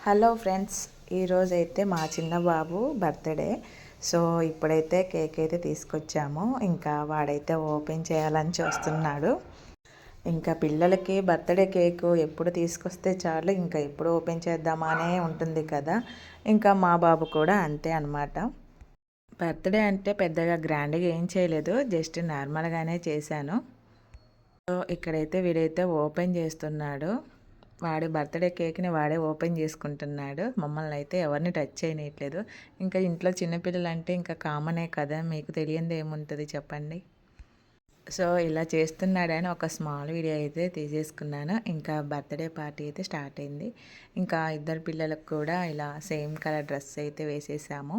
Hello friends, ఈరోజైతే మా చిన్న బాబు బర్త్డే. సో ఇప్పుడైతే కేక్ అయితే తీసుకొచ్చాము. ఇంకా వాడైతే ఓపెన్ చేయాలని చూస్తున్నాడు. ఇంకా పిల్లలకి బర్త్డే కేకు ఎప్పుడు తీసుకొస్తే చాలు, ఇంకా ఎప్పుడు ఓపెన్ చేద్దామనే ఉంటుంది కదా. ఇంకా మా బాబు కూడా అంతే అనమాట. బర్త్డే అంటే పెద్దగా గ్రాండ్గా ఏం చేయలేదు, జస్ట్ నార్మల్గానే చేశాను. సో ఇక్కడైతే వీడైతే ఓపెన్ చేస్తున్నాడు. వాడి బర్త్డే కేక్ని వాడే ఓపెన్ చేసుకుంటున్నాడు. మమ్మల్ని అయితే ఎవరిని టచ్ చేయనట్లేదు. ఇంకా ఇంట్లో చిన్నపిల్లలు అంటే ఇంకా కామనే కదా, మీకు తెలియంది ఏముంటుంది చెప్పండి. సో ఇలా చేస్తున్నాడని ఒక స్మాల్ వీడియో అయితే తీసేసుకున్నాను. ఇంకా బర్త్డే పార్టీ అయితే స్టార్ట్ అయింది. ఇంకా ఇద్దరు పిల్లలకు కూడా ఇలా సేమ్ కలర్ డ్రెస్ అయితే వేసేసాము.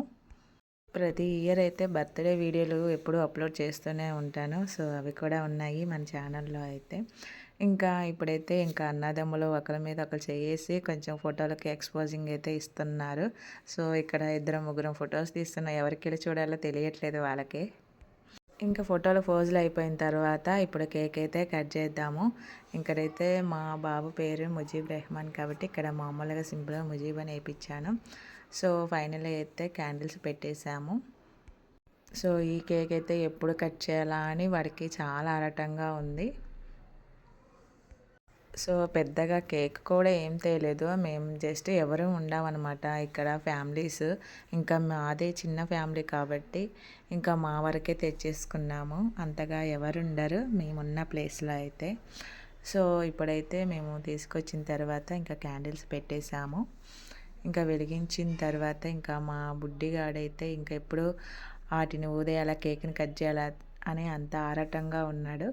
ప్రతి ఇయర్ అయితే బర్త్డే వీడియోలు ఎప్పుడూ అప్లోడ్ చేస్తూనే ఉంటాను. సో అవి కూడా ఉన్నాయి మన ఛానల్లో అయితే. ఇంకా ఇప్పుడైతే ఇంకా అన్నదమ్ములు ఒకరి మీద ఒకరు చేసి కొంచెం ఫోటోలకి ఎక్స్పోజింగ్ అయితే ఇస్తున్నారు. సో ఇక్కడ ఇద్దరు ముగ్గురం ఫొటోస్ తీస్తున్నా, ఎవరికి చూడాలో తెలియట్లేదు వాళ్ళకి. ఇంకా ఫోటోలు పోజులు అయిపోయిన తర్వాత ఇప్పుడు కేక్ అయితే కట్ చేద్దాము. ఇక్కడైతే మా బాబు పేరు ముజీబ్ రెహమాన్ కాబట్టి ఇక్కడ మామూలుగా సింపుల్గా ముజీబ్ అని వేయించాను. సో ఫైనల్ అయితే క్యాండిల్స్ పెట్టేశాము. సో ఈ కేక్ అయితే ఎప్పుడు కట్ చేయాలా అని వాడికి చాలా ఆరాటంగా ఉంది. సో పెద్దగా కేక్ కూడా ఏం తేలేదు, మేము జస్ట్ ఎవరు ఉండమన్నమాట ఇక్కడ ఫ్యామిలీస్. ఇంకా మాదే చిన్న ఫ్యామిలీ కాబట్టి ఇంకా మా వరకే తెచ్చేసుకున్నాము, అంతగా ఎవరు ఉండరు మేమున్న ప్లేస్లో అయితే. సో ఇప్పుడైతే మేము తీసుకొచ్చిన తర్వాత ఇంకా క్యాండిల్స్ పెట్టేశాము. ఇంకా వెలిగించిన తర్వాత ఇంకా మా బుడ్డిగాడైతే ఇంకా ఎప్పుడు వాటిని ఊదేయాలా, కేక్ని కట్ చేయాలా అని అంత ఆరాటంగా ఉన్నాడు.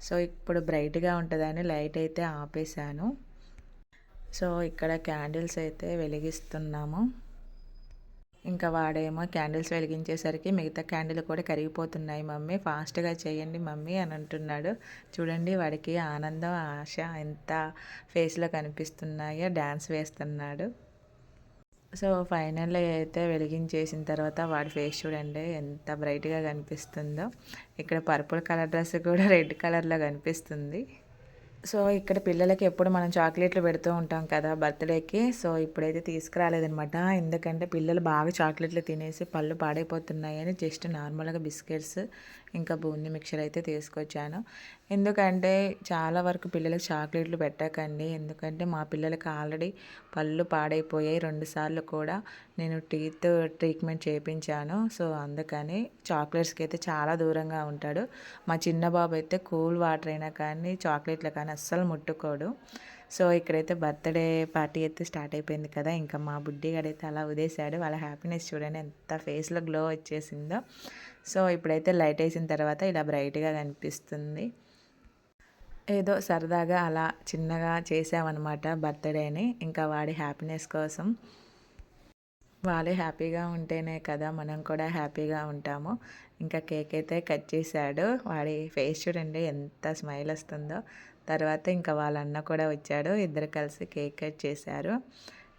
సో ఇప్పుడు బ్రైట్గా ఉంటుందని లైట్ అయితే ఆపేశాను. సో ఇక్కడ క్యాండిల్స్ అయితే వెలిగిస్తున్నాము. ఇంకా వాడేమో క్యాండిల్స్ వెలిగించేసరికి మిగతా క్యాండిల్ కూడా కరిగిపోతున్నాయి, మమ్మీ ఫాస్ట్గా చేయండి మమ్మీ అని అంటున్నాడు. చూడండి వాడికి ఆనందం ఆశ ఎంత ఫేస్లో కనిపిస్తున్నాయో, డ్యాన్స్ వేస్తున్నాడు. సో ఫైనల్ అయితే వెలిగించేసిన తర్వాత వాడి ఫేస్ చూడండి ఎంత బ్రైట్గా కనిపిస్తుందో. ఇక్కడ పర్పుల్ కలర్ డ్రెస్ కూడా రెడ్ కలర్లో కనిపిస్తుంది. సో ఇక్కడ పిల్లలకి ఎప్పుడు మనం చాక్లెట్లు పెడుతూ ఉంటాం కదా బర్త్డేకి. సో ఇప్పుడైతే తీసుకురాలేదనమాట, ఎందుకంటే పిల్లలు బాగా చాక్లెట్లు తినేసి పళ్ళు పాడైపోతున్నాయని జస్ట్ నార్మల్గా బిస్కెట్స్ ఇంకా బూందీ మిక్చర్ అయితే తీసుకొచ్చాను. ఎందుకంటే చాలా వరకు పిల్లలకు చాక్లెట్లు పెట్టకండి, ఎందుకంటే మా పిల్లలకి ఆల్రెడీ పళ్ళు పాడైపోయాయి 2 సార్లు కూడా నేను టీత్ ట్రీట్మెంట్ చేయించాను. సో అందుకని చాక్లెట్స్కి అయితే చాలా దూరంగా ఉంటాడు. మా చిన్న బాబు అయితే కూల్ వాటర్ అయినా కానీ చాక్లెట్లు కానీ అస్సలు ముట్టుకోడు. సో ఇక్కడైతే బర్త్డే పార్టీ అయితే స్టార్ట్ అయిపోయింది కదా. ఇంకా మా బుడ్డిగాడైతే అలా ఉదేశాడు. వాళ్ళ హ్యాపీనెస్ చూడండి ఎంత ఫేస్లో గ్లో వచ్చేసిందో. సో ఇప్పుడైతే లైట్ వేసిన తర్వాత ఇలా బ్రైట్గా కనిపిస్తుంది. ఏదో సరదాగా అలా చిన్నగా చేసామన్నమాట బర్త్డేని, ఇంకా వాడి హ్యాపీనెస్ కోసం. వాళ్ళు హ్యాపీగా ఉంటేనే కదా మనం కూడా హ్యాపీగా ఉంటాము. ఇంకా కేక్ అయితే కట్ చేశాడు. వాడి ఫేస్ చూడండి ఎంత స్మైల్ వస్తుందో. తర్వాత ఇంకా వాళ్ళ అన్న కూడా వచ్చాడు, ఇద్దరు కలిసి కేక్ కట్ చేశారు.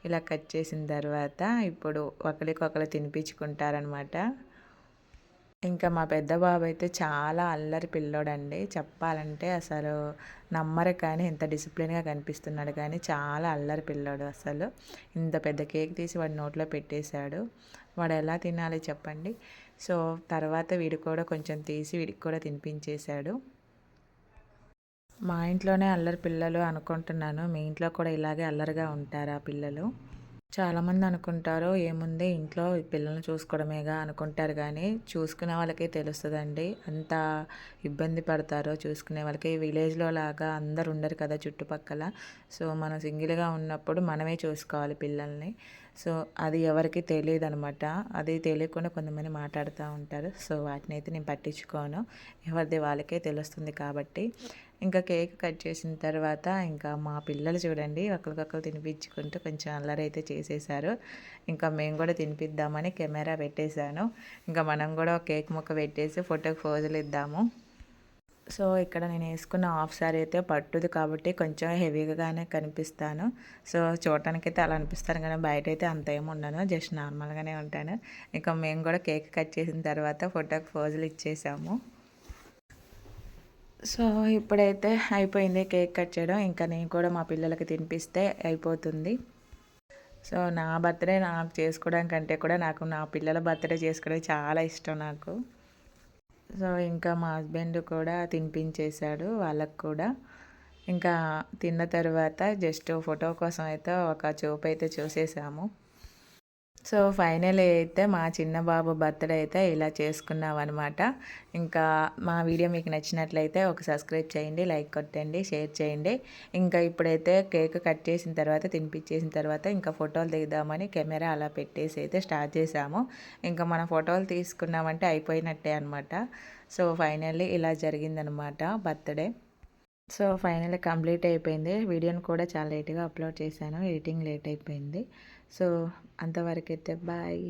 ఇలా కట్ చేసిన తర్వాత ఇప్పుడు ఒకరికొకరు తినిపించుకుంటారనమాట. ఇంకా మా పెద్ద బాబు అయితే చాలా అల్లరి పిల్లోడండి, చెప్పాలంటే అసలు నమ్మరు కానీ ఎంత డిసిప్లిన్గా కనిపిస్తున్నాడు కానీ చాలా అల్లరి పిల్లోడు. అసలు ఇంత పెద్ద కేక్ తీసి వాడి నోట్లో పెట్టేశాడు. వాడు ఎలా తినాలి చెప్పండి. సో తర్వాత వీడు కూడా కొంచెం తీసి వీడికి కూడా తినిపించేశాడు. మా ఇంట్లోనే అల్లరి పిల్లలు అనుకుంటున్నాను, మీ ఇంట్లో కూడా ఇలాగే అల్లరిగా ఉంటారా పిల్లలు? చాలామంది అనుకుంటారు ఏముంది ఇంట్లో పిల్లల్ని చూసుకోవడమేగా అనుకుంటారు, కానీ చూసుకునే వాళ్ళకే తెలుస్తుందండి అంత ఇబ్బంది పడతారో. చూసుకునే వాళ్ళకి విలేజ్లో లాగా అందరు ఉండరు కదా చుట్టుపక్కల. సో మనం సింగిల్గా ఉన్నప్పుడు మనమే చూసుకోవాలి పిల్లల్ని. సో అది ఎవరికి తెలియదు అనమాట, అది తెలియకుండా కొంతమంది మాట్లాడుతూ ఉంటారు. సో వాటిని అయితే నేను పట్టించుకోను, ఎవరిది వాళ్ళకే తెలుస్తుంది కాబట్టి. ఇంకా కేక్ కట్ చేసిన తర్వాత ఇంకా మా పిల్లలు చూడండి ఒకరికొకరు తినిపించుకుంటూ కొంచెం అల్లరి అయితే చేసేసారు. ఇంకా మేము కూడా తినిపిద్దామని కెమెరా పెట్టేశాను. ఇంకా మనం కూడా కేక్ ముక్క పెట్టేసి ఫోటోకి పోజులు ఇద్దాము. సో ఇక్కడ నేను వేసుకున్న హాఫ్ సారీ అయితే పట్టుది కాబట్టి కొంచెం హెవీగానే కనిపిస్తాను. సో చూడటానికి అయితే అలా అనిపిస్తాను కానీ బయట అయితే అంత ఏమి ఉండను, జస్ట్ నార్మల్గానే ఉంటాను. ఇంకా మేము కూడా కేక్ కట్ చేసిన తర్వాత ఫోటోకి పోజులు ఇచ్చేసాము. సో ఇప్పుడైతే అయిపోయింది కేక్ కట్ చేయడం, ఇంకా నేను కూడా మా పిల్లలకి తినిపిస్తే అయిపోతుంది. సో, నా బర్త్‌డే నాకు చేసుకోవడం కంటే కూడా నాకు నా పిల్లల బర్త్‌డే చేసుకోవడం చాలా ఇష్టం నాకు. సో, ఇంకా మా హస్బెండ్ కూడా తినిపించేశాడు వాళ్ళకి కూడా. ఇంకా తిన్న తర్వాత జస్ట్ ఫోటో కోసం అయితే ఒక చూపైతే చూసేసాము. సో, ఫైనల్లీ అయితే మా చిన్న బాబు బర్త్‌డే అయితే ఇలా చేసుకున్నామనమాట. ఇంకా మా వీడియో మీకు నచ్చినట్లయితే ఒక సబ్స్క్రైబ్ చేయండి, లైక్ కొట్టండి, షేర్ చేయండి. ఇంకా ఇప్పుడైతే కేక్ కట్ చేసిన తర్వాత, తినిపించేసిన తర్వాత ఇంకా ఫోటోలు దిగుదామని కెమెరా అలా పెట్టేసి అయితే స్టార్ట్ చేసాము. ఇంకా మనం ఫోటోలు తీసుకున్నామంటే అయిపోయినట్టే అనమాట. సో, ఫైనల్లీ ఇలా జరిగిందనమాట బర్త్‌డే. సో, ఫైనల్లీ కంప్లీట్ అయిపోయింది. వీడియోని కూడా చాలా లేట్‌గా అప్‌లోడ్ చేశాను. ఎడిటింగ్ లేట్ అయిపోయింది. సో, అంతవరకైతే బాయ్.